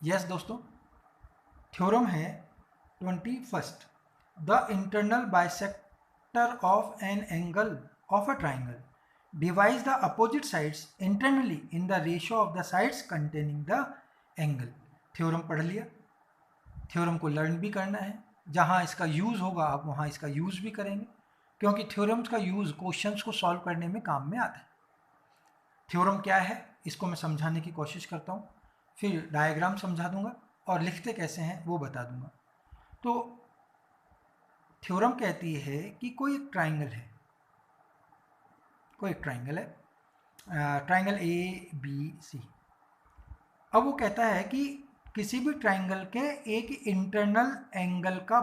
Yes दोस्तों, theorem है 21st। The internal bisector of an angle of a triangle divide the opposite sides internally in the ratio of the sides containing the angle. Theorem पढ़ लिया, theorem को learn भी करना है, जहाँ इसका यूज़ होगा आप वहाँ इसका यूज़ भी करेंगे, क्योंकि थ्योरम्स का यूज़ क्वेश्चंस को सॉल्व करने में काम में आता है। थ्योरम क्या है इसको मैं समझाने की कोशिश करता हूँ, फिर डायग्राम समझा दूंगा और लिखते कैसे हैं वो बता दूंगा। तो थ्योरम कहती है कि कोई एक ट्राइंगल है, ट्राइंगल ए बी सी। अब वो कहता है कि किसी भी ट्राइंगल के एक इंटरनल एंगल का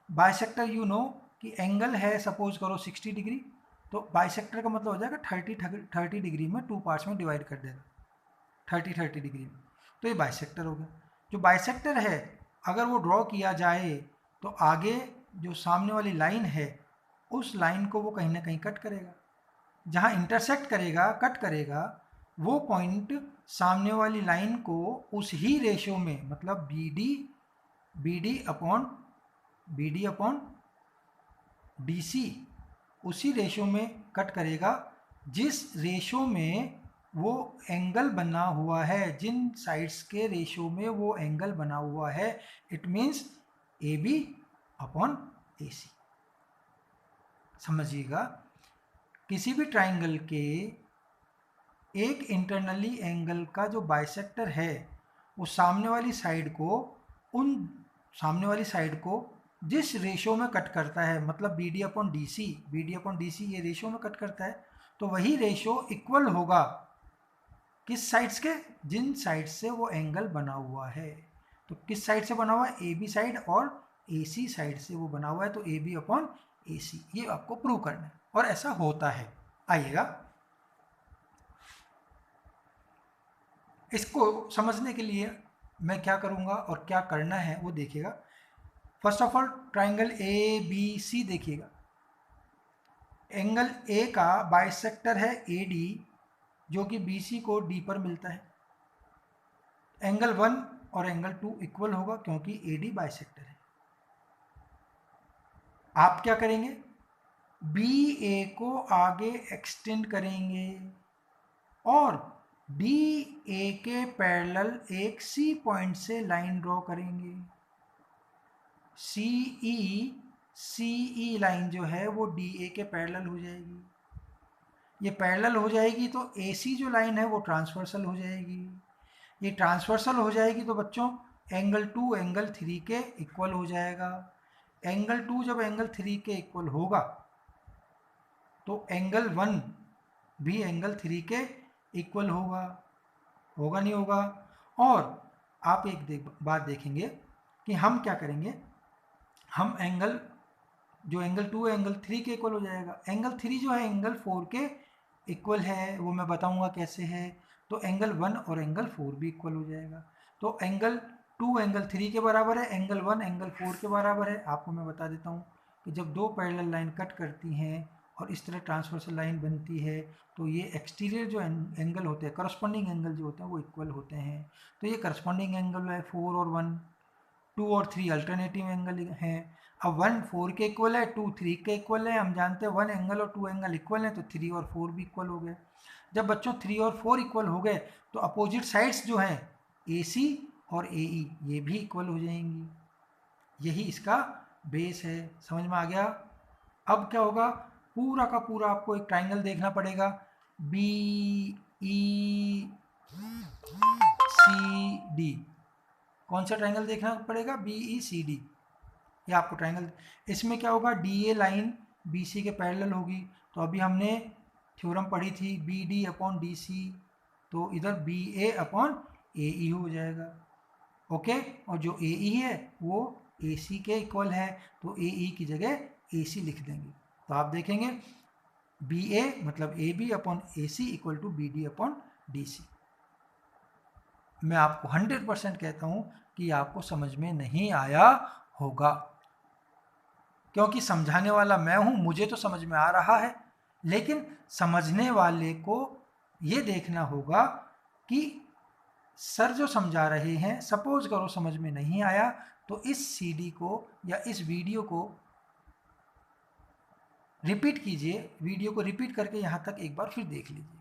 बाइसेक्टर यू नो कि एंगल है, सपोज करो 60 डिग्री, तो बाइसेक्टर का मतलब हो जाएगा 30 डिग्री में टू पार्ट्स में डिवाइड कर देगा, 30 डिग्री में, तो ये बाइसेक्टर हो गया। जो बाइसेक्टर है अगर वो ड्रॉ किया जाए तो आगे जो सामने वाली लाइन है उस लाइन को वो कहीं ना कहीं कट करेगा, जहाँ इंटरसेक्ट करेगा, कट करेगा, वो पॉइंट सामने वाली लाइन को उस ही रेशो में, मतलब B D upon D C, उसी रेशो में कट करेगा जिस रेशो में वो एंगल बना हुआ है, जिन साइड्स के रेशो में वो एंगल बना हुआ है। It means A B upon A C. समझिएगा, किसी भी ट्राइंगल के एक इंटरनली एंगल का जो बाइसेक्टर है वो सामने वाली साइड को जिस रेशो में कट करता है, मतलब B D upon D C ये रेशो में कट करता है, तो वही रेशो इक्वल होगा किस साइड्स के, जिन साइड से वो एंगल बना हुआ है। तो किस साइड से बना हुआ है, ए बी साइड और ए सी साइड से वो बना हुआ है, तो ए बी अपॉन ए सी, ये आपको प्रूव करना है और ऐसा होता है। आइएगा, इसको समझने के लिए मैं क्या करूँगा और क्या करना है वो देखिएगा। First of all triangle A B C देखिएगा, एंगल ए का बाइसेक्टर है ए डी, जो कि बी सी को डी पर मिलता है। एंगल 1 और एंगल 2 इक्वल होगा क्योंकि ए डी बाइसेक्टर है। आप क्या करेंगे, बी ए को आगे एक्सटेंड करेंगे और डी ए के पैरेलल एक सी पॉइंट से लाइन ड्रॉ करेंगे। सी ई लाइन जो है वो डी ए के पैरेलल हो जाएगी। ये पैरेलल हो जाएगी तो ए सी जो लाइन है वो ट्रांसवर्सल हो जाएगी। ये ट्रांसवर्सल हो जाएगी तो बच्चों एंगल 2 एंगल 3 के इक्वल हो जाएगा। एंगल 2 जब एंगल 3 के इक्वल होगा तो एंगल 1 भी एंगल 3 के इक्वल होगा नहीं होगा। और आप एक बात देखेंगे कि हम क्या करेंगे, हम एंगल 2 एंगल 3 के इक्वल हो जाएगा। एंगल 3 जो है एंगल 4 के इक्वल है, वो मैं बताऊंगा कैसे है। तो एंगल 1 और एंगल 4 भी इक्वल हो जाएगा। तो एंगल 2 एंगल 3 के बराबर है, एंगल 1 एंगल 4 के बराबर है। आपको मैं बता देता हूँ कि जब दो पैरेलल लाइन कट करती हैं और इस तरह ट्रांसवर्सल लाइन बनती है तो ये एक्सटीरियर जो एंगल होते हैं, करस्पॉन्डिंग एंगल जो होते हैं वो इक्वल होते हैं। तो ये करस्पॉन्डिंग एंगल है 4 और 1, 2 और 3 अल्टरनेटिव एंगल हैं। अब 1 4 के इक्वल है, 2 3 के इक्वल है। हम जानते हैं 1 एंगल और 2 एंगल इक्वल है, तो 3 और 4 भी इक्वल हो गए। जब बच्चों 3 और 4 इक्वल हो गए तो अपोजिट साइड्स जो हैं ए सी और ए ई ये भी इक्वल हो जाएंगी। यही इसका बेस है। समझ में आ गया। अब क्या होगा, पूरा का पूरा आपको एक ट्राइंगल देखना पड़ेगा, बी ई सी डी। कौन सा ट्राइंगल देखना पड़ेगा, बी ई सी डी। ये आपको ट्राइंगल, इसमें क्या होगा, D A line B C के पैरेलल होगी। तो अभी हमने थ्योरम पढ़ी थी B D upon D C, तो इधर बी ए अपॉन ए ई हो जाएगा। ओके, और जो ए ई है वो ए सी के इक्वल है, तो ए ई की जगह ए सी लिख देंगे। तो आप देखेंगे बी ए मतलब A B upon A C equal to B D upon D C. मैं आपको 100% कहता हूँ कि आपको समझ में नहीं आया होगा, क्योंकि समझाने वाला मैं हूँ, मुझे तो समझ में आ रहा है, लेकिन समझने वाले को ये देखना होगा कि सर जो समझा रहे हैं, सपोज करो समझ में नहीं आया तो इस सीडी को या इस वीडियो को रिपीट कीजिए, वीडियो को रिपीट करके यहाँ तक एक बार फिर देख लीजिए।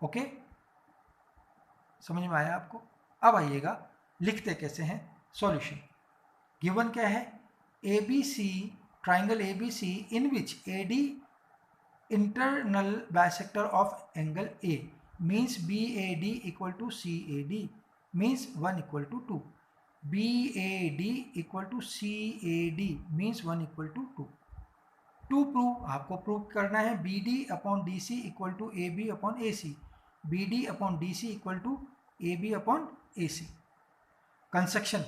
ओके, समझ में आया आपको? अब आइएगा, लिखते कैसे हैं सॉल्यूशन। गिवन क्या है, A B C, triangle A B C in which A D internal bisector of angle A means BAD equal to CAD means 1 equal to 2. BAD equal to CAD means 1 equal to 2. To prove, आपको prove करना है BD upon DC equal to AB upon AC, BD upon DC equal to AB upon AC. Construction,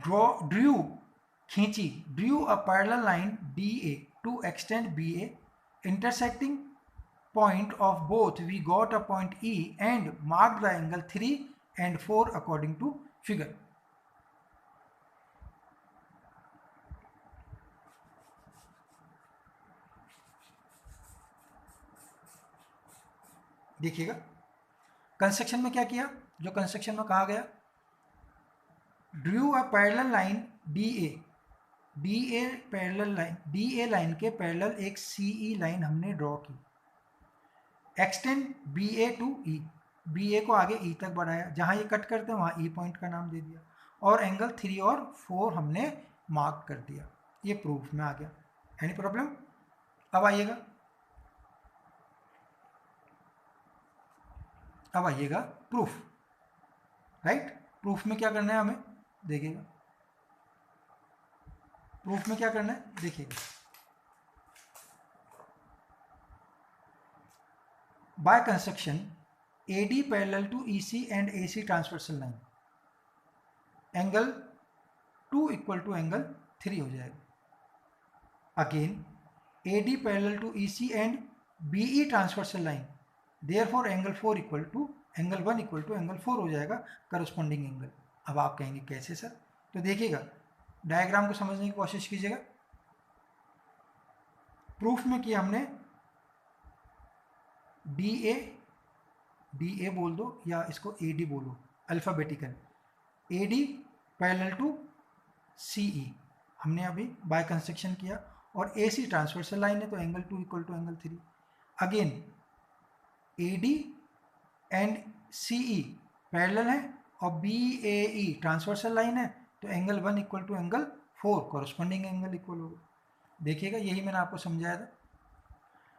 draw खींची, draw a parallel line DA to extend BA, intersecting point of both we got a point E and marked the angle 3 and 4 according to figure. देखिएगा construction में क्या किया, जो construction में कहा गया, draw a parallel line DA, DA parallel line, DA line के parallel एक CE लाइन हमने ड्रॉ की, extend BA to E, BA को आगे E तक बढ़ाया, जहाँ ये कट करते हैं वहाँ E पॉइंट का नाम दे दिया, और एंगल 3 और 4 हमने मार्क कर दिया। ये प्रूफ में आ गया। Any problem? अब आइएगा, अब आइएगा प्रूफ, राइट? प्रूफ में क्या करना है हमें, देखिएगा प्रूफ में क्या करना है, देखिएगा by construction AD parallel to EC and AC transversal line, angle 2 equal to angle 3 हो जाएगा। Again AD parallel to EC and BE transversal line, therefore angle 4 equal to angle 1 equal to angle 4 हो जाएगा, corresponding angle. अब आप कहेंगे कैसे sir, तो देखिएगा डायग्राम को समझने की कोशिश कीजिएगा। प्रूफ में किया हमने DA बोल दो या इसको AD बोलो, alphabetical, AD parallel to CE हमने अभी बाय कंस्ट्रक्शन किया, और AC ट्रांसवर्सल लाइन है तो angle 2 equal to angle 3। Again AD and CE parallel है और BAE ट्रांसवर्सल लाइन है तो angle 1 equal to angle 4, corresponding angle equal होगा। देखिएगा यही मैंने आपको समझाया था।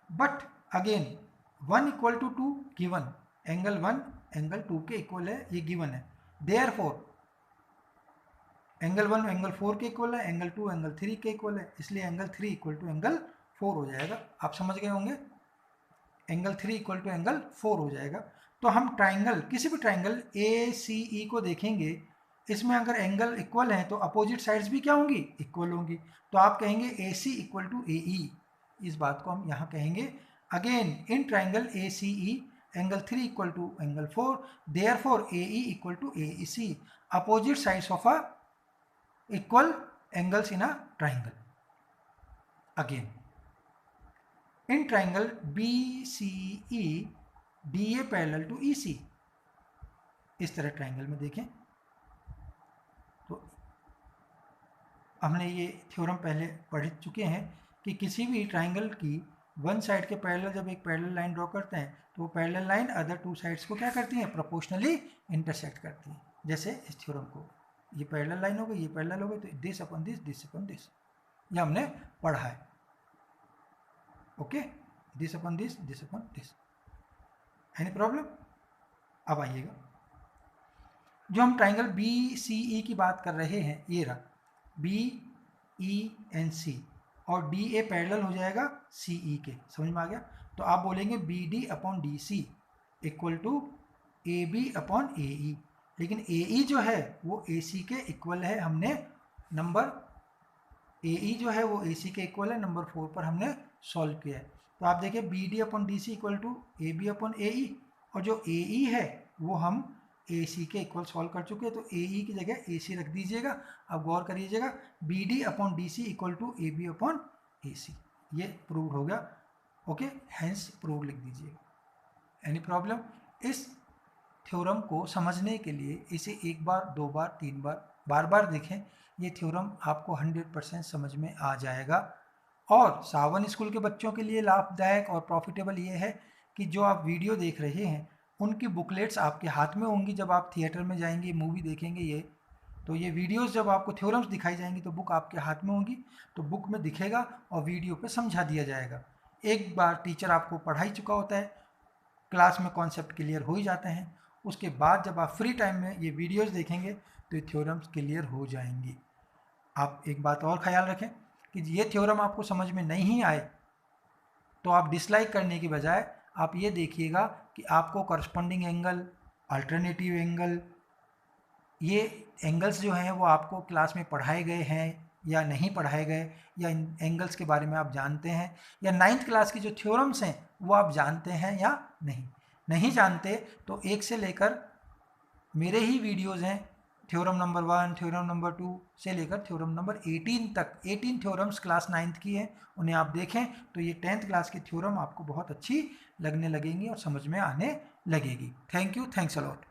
But again 1 equal to 2 given, angle 1 angle 2 के इक्वल है, ये गिवन है, देयरफॉर एंगल 1 एंगल 4 के इक्वल है, एंगल 2 एंगल 3 के इक्वल है, इसलिए एंगल 3 इक्वल टू एंगल 4 हो जाएगा। आप समझ गए होंगे, एंगल 3 इक्वल टू एंगल 4 हो जाएगा। तो हम ट्राइंगल, किसी भी ट्राइंगल ACE को देखेंगे, इसमें अगर एंगल इक्वल हैं तो अपोजिट साइड्स भी क्या होंगी, इक्वल होंगी। तो आप कहेंगे AC इक्वल टू AE, इस बात को हम यहाँ कहेंगे। Again in triangle ACE angle 3 equal to angle 4, therefore AE equal to AEC, opposite sides of a equal angles in a triangle. Again in triangle BCE DA parallel to EC, इस तरह triangle में देखें तो हमने ये theorem पहले पढ़ चुके हैं कि किसी भी ट्राइंगल की वन साइड के पैरेलल जब एक पैरेलल लाइन ड्रॉ करते हैं तो वो parallel line other two sides को क्या करती हैं, प्रोपोर्शनली इंटरसेक्ट करती हैं। जैसे इस थ्योरम को, ये पैरेलल लाइन हो गई, ये पैरेलल हो गई, तो this upon this, this upon this, ये हमने पढ़ा है। Okay, this upon this, this upon this. Any problem? अब आइएगा, जो हम ट्राइंगल BCE की बात कर रहे हैं, ये रहा BENC, और DA पैरेलल हो जाएगा CE के, समझ में आ गया? तो आप बोलेंगे BD upon DC equal to AB upon AE, लेकिन AE जो है वो AC के इक्वल है, हमने नंबर AE जो है वो AC के इक्वल है, नंबर 4 पर हमने सॉल्व किया है। तो आप देखिए BD upon DC equal to AB upon AE, और जो AE है वो हम AC के इक्वल सॉल्व कर चुके हैं, तो AE की जगह AC रख दीजिएगा। अब गौर करिएगा, BD upon DC equal to AB upon AC, ये प्रूव हो गया। ओके, हेंस प्रूव लिख दीजिएगा। Any problem? इस थ्योरम को समझने के लिए इसे एक बार, दो बार, तीन बार बार देखें। ये थ्योरम आपको 100% समझ में आ जाएगा। और सावन स्कूल के बच्चों के लिए लाभदायक और प्रॉफिटेबल ये है कि जो आप वीडियो देख रहे हैं उनकी बुकलेट्स आपके हाथ में होंगी। जब आप थिएटर में जाएंगे, मूवी देखेंगे ये वीडियोस जब आपको थ्योरम्स दिखाई जाएंगी तो बुक आपके हाथ में होगी, तो बुक में दिखेगा और वीडियो पे समझा दिया जाएगा। एक बार टीचर आपको पढ़ा ही चुका होता है, क्लास में कॉन्सेप्ट क्लियर हो ही जाते हैं। उसके बाद जब आप फ्री टाइम में ये वीडियोस देखेंगे तो ये थ्योरम्स क्लियर हो जाएंगी। आप एक बात और ख्याल रखें कि ये थ्योरम आपको समझ में नहीं आए तो आप डिसलाइक करने की बजाय आप ये देखिएगा कि आपको करस्पॉन्डिंग एंगल, अल्टरनेटिव एंगल, ये एंगल्स जो हैं वो आपको क्लास में पढ़ाए गए हैं या नहीं पढ़ाए गए, या इन एंगल्स के बारे में आप जानते हैं, या 9th क्लास की जो थ्योरम्स हैं वो आप जानते हैं या नहीं जानते तो एक से लेकर मेरे ही वीडियोज़ हैं, थ्योरम नंबर 1, थ्योरम नंबर 2 से लेकर थ्योरम नंबर 18 तक। 18 थ्योरम्स क्लास 9th की हैं, उन्हें आप देखें तो ये 10th क्लास की थ्योरम आपको बहुत अच्छी लगने लगेंगी और समझ में आने लगेगी। Thank you, thanks a lot.